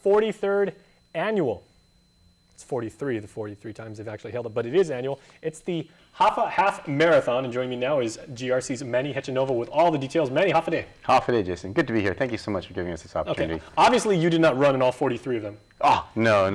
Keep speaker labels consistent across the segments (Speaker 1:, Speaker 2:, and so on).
Speaker 1: 43rd annual. It's 43, the 43 times they've actually held it, but it is annual. It's the Hafa Half-Marathon, and joining me now is GRC's Manny Hechanova with all the details. Manny, Hafa day.
Speaker 2: Hafa day, Jason. Good to be here. Thank you so much for giving us this opportunity.
Speaker 1: Okay. Obviously, you did not run in all 43 of them.
Speaker 2: Oh, no.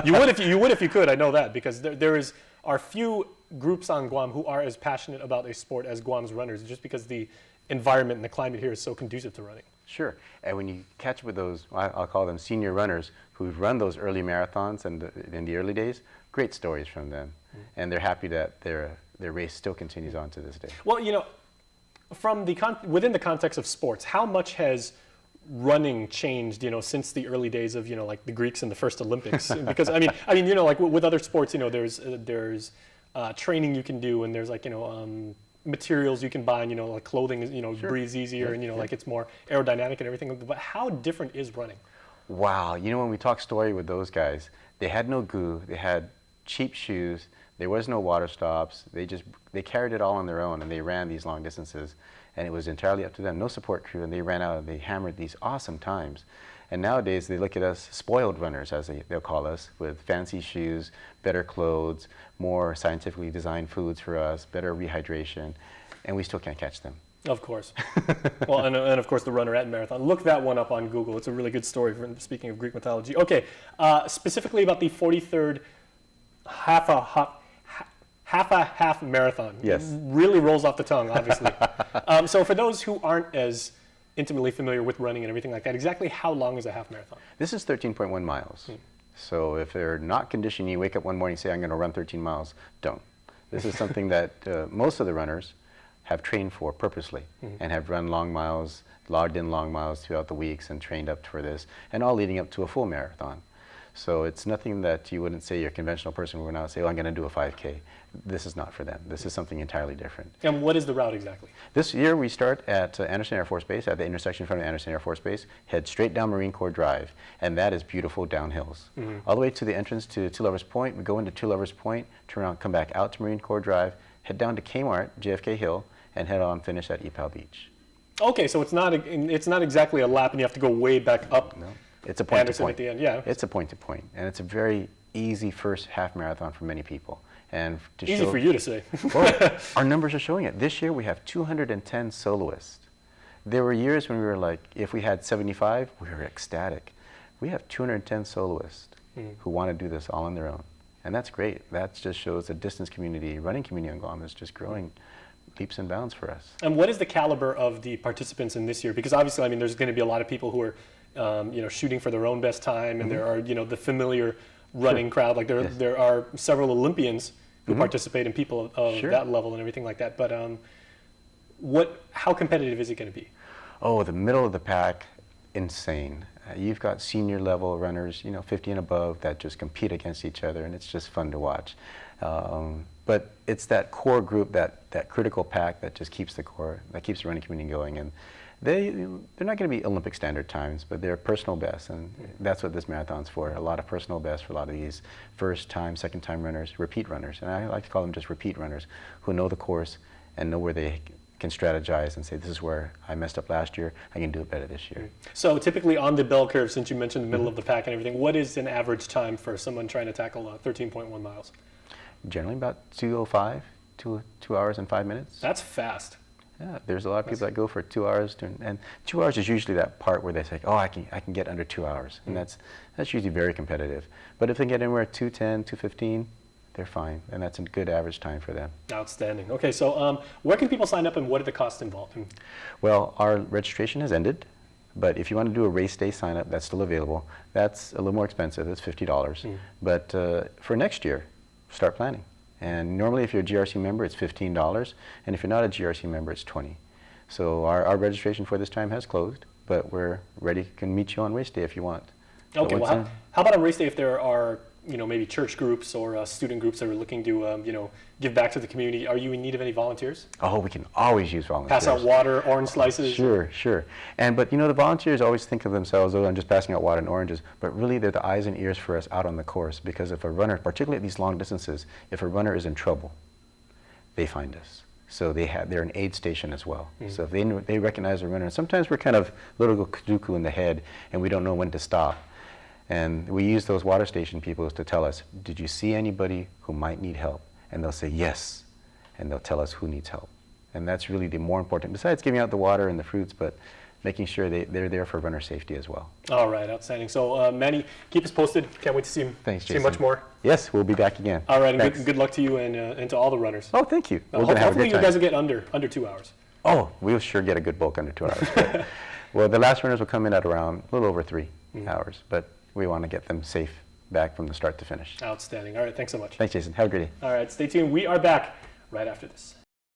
Speaker 1: You would if you could. I know that, because there are few groups on Guam who are as passionate about a sport as Guam's runners, just because the environment and the climate here is so conducive to running.
Speaker 2: Sure. And when you catch up with those, I'll call them senior runners who've run those early marathons and in the early days, great stories from them. And they're happy that their race still continues on to this day.
Speaker 1: Well, from within the context of sports, how much has running changed, since the early days of, like the Greeks in the first Olympics? Because I mean, like with other sports, there's training you can do, and there's like, materials you can buy, and like clothing is,
Speaker 2: Sure.
Speaker 1: breathes easier, and like it's more aerodynamic and everything. But how different is running?
Speaker 2: Wow. When we talk story with those guys, they had no goo, they had cheap shoes, there was no water stops, they carried it all on their own, and they ran these long distances, and it was entirely up to them, no support crew, and they ran out and they hammered these awesome times. And nowadays they look at us spoiled runners, as they'll call us, with fancy shoes, better clothes, more scientifically designed foods for us, better rehydration, and we still can't catch them.
Speaker 1: Of course. Well, and of course the runner at marathon. Look that one up on Google. It's a really good story, speaking of Greek mythology. Okay, specifically about the 43rd Hafa Half-Marathon.
Speaker 2: Yes.
Speaker 1: It really rolls off the tongue, obviously. So for those who aren't as intimately familiar with running and everything like that, exactly how long is a half marathon?
Speaker 2: This is 13.1 miles. So if they're not conditioned, you wake up one morning and say, I'm going to run 13 miles, don't. This is something that most of the runners have trained for purposely and have run long miles, logged in long miles throughout the weeks and trained up for this, and all leading up to a full marathon. So it's nothing that you wouldn't say your conventional person would now say, oh, I'm going to do a 5K. This is not for them. This is something entirely different.
Speaker 1: And what is the route exactly?
Speaker 2: This year we start at Anderson Air Force Base, at the intersection in front of Anderson Air Force Base, head straight down Marine Corps Drive, and that is beautiful down hills. All the way to the entrance to Two Lovers Point. We go into Two Lovers Point, turn around, come back out to Marine Corps Drive, head down to Kmart, JFK Hill, and head on, finish at Epal Beach.
Speaker 1: Okay, so it's not exactly a lap and you have to go way back up.
Speaker 2: No. It's a point
Speaker 1: Anderson
Speaker 2: to point.
Speaker 1: At the end, yeah.
Speaker 2: It's a point to point, and it's a very easy first half marathon for many people. And to
Speaker 1: Easy for you to say.
Speaker 2: Well, our numbers are showing it. This year we have 210 soloists. There were years when we were like, if we had 75, we were ecstatic. We have 210 soloists who want to do this all on their own, and that's great. That just shows the distance community, running community in Guam is just growing leaps and bounds for us.
Speaker 1: And what is the caliber of the participants in this year? Because obviously, there's going to be a lot of people who are shooting for their own best time, and there are, the familiar running crowd. Like there are several Olympians who participate, and people of that level and everything like that. But how competitive is it going to be?
Speaker 2: Oh, the middle of the pack, insane. You've got senior level runners, 50 and above, that just compete against each other, and it's just fun to watch. But it's that core group, that critical pack that just keeps the running community going. And they're not going to be Olympic standard times, but they're personal bests, and that's what this marathon's for. A lot of personal bests for a lot of these first-time, second-time runners, repeat runners. And I like to call them just repeat runners who know the course and know where they can strategize and say, this is where I messed up last year, I can do it better this year.
Speaker 1: So typically on the bell curve, since you mentioned the middle of the pack and everything, what is an average time for someone trying to tackle 13.1 miles?
Speaker 2: Generally about 2:05, 2 hours and 5 minutes.
Speaker 1: That's fast.
Speaker 2: Yeah, there's a lot of people that go for 2 hours, and 2 hours is usually that part where they say, oh, I can get under 2 hours, and that's usually very competitive. But if they get anywhere at 2:10, 2:15, they're fine, and that's a good average time for them.
Speaker 1: Outstanding. Okay, so where can people sign up, and what are the costs involved?
Speaker 2: Well, our registration has ended, but if you want to do a race day sign up, that's still available. That's a little more expensive. It's $50. But for next year, start planning. And normally if you're a GRC member, it's $15, and if you're not a GRC member, it's $20. So our registration for this time has closed, but we're ready, can meet you on race day if you want.
Speaker 1: Okay, well, how about on race day if there are maybe church groups or student groups that are looking to give back to the community? Are you in need of any volunteers?
Speaker 2: Oh, we can always use volunteers.
Speaker 1: Pass out water, orange slices?
Speaker 2: Sure. But the volunteers always think of themselves, oh, I'm just passing out water and oranges, but really they're the eyes and ears for us out on the course, because if a runner, particularly at these long distances, if a runner is in trouble, they find us. So they're an aid station as well. So if they recognize a runner, and sometimes we're kind of a little cuckoo in the head and we don't know when to stop. And we use those water station people to tell us, did you see anybody who might need help? And they'll say yes, and they'll tell us who needs help. And that's really the more important, besides giving out the water and the fruits, but making sure they're there for runner safety as well.
Speaker 1: All right, outstanding. So Manny, keep us posted. Can't wait to see
Speaker 2: Jason.
Speaker 1: much more.
Speaker 2: Yes, we'll be back again.
Speaker 1: All right, and good luck to you and to all the runners.
Speaker 2: Oh, thank you. We're gonna have a
Speaker 1: hopefully
Speaker 2: good time.
Speaker 1: You guys will get under 2 hours.
Speaker 2: Oh, we'll sure get a good bulk under 2 hours. But, well, the last runners will come in at around a little over 3 hours, but we want to get them safe back from the start to finish.
Speaker 1: Outstanding. All right, thanks so much.
Speaker 2: Thanks, Jason. Have a great day.
Speaker 1: All right, stay tuned. We are back right after this.